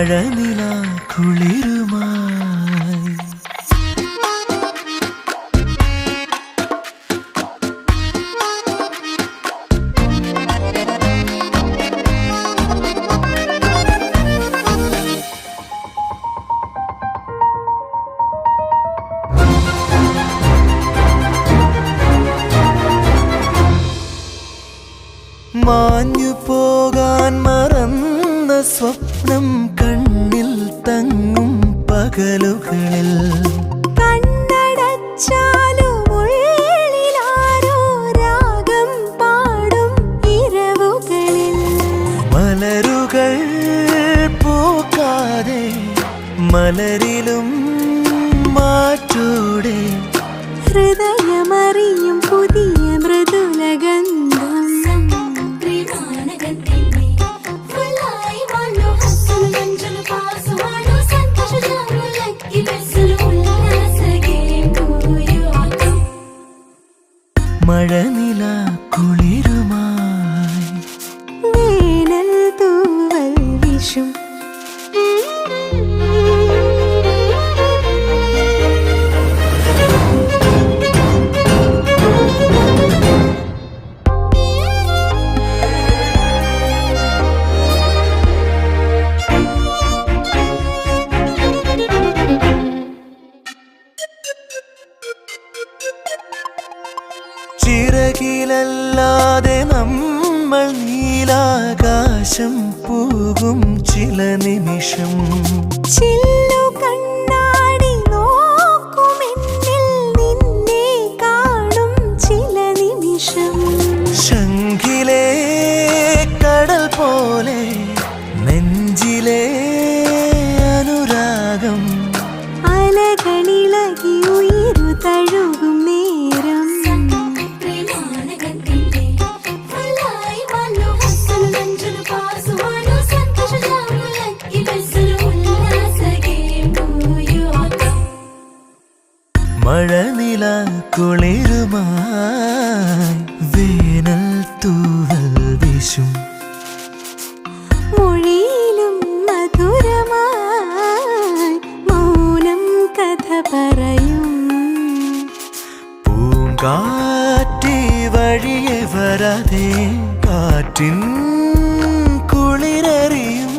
മഴനില കുളിരുമായി മാഞ്ഞു പോകാൻ മറന്ന സ്വപ്നം കണ്ണിൽ തങ്ങും പകലുകളിൽ കണ്ണടച്ചാലും ഉള്ളിലാരോ രാഗം പാടും ഇരവുകളിൽ മലരുകൾ പൂക്കാതെ മലരിലും മാറ്റോടെ ഹൃദയമറിയും പുതിയ മൃദുലഗന്ധം മഴനില കുളിരുമായി വേനൽ തൂവൽ വിഷും ചിറകിലല്ലാതെ നമ്മൾ നീലാകാശം പൂകും ചില നിമിഷം ചില്ലു കണ്ണാടി നോക്കുമെന്നിൽ നിന്നെ കാണും ചില നിമിഷം ശംഖിലെ കടൽ പോലെ നെഞ്ചിലെ അനുരാഗം അലകളിളകി ഉയിരു തഴുകും നേരം മഴനില കുളിരുമായി വേനൽ തൂവൽ വീശും മൊഴിയിലും മധുരമായി മൗനം കഥ പറയും പൂങ്കാറ്റി വഴിയെ വരാതെ കാറ്റിൻ കുളിരറിയും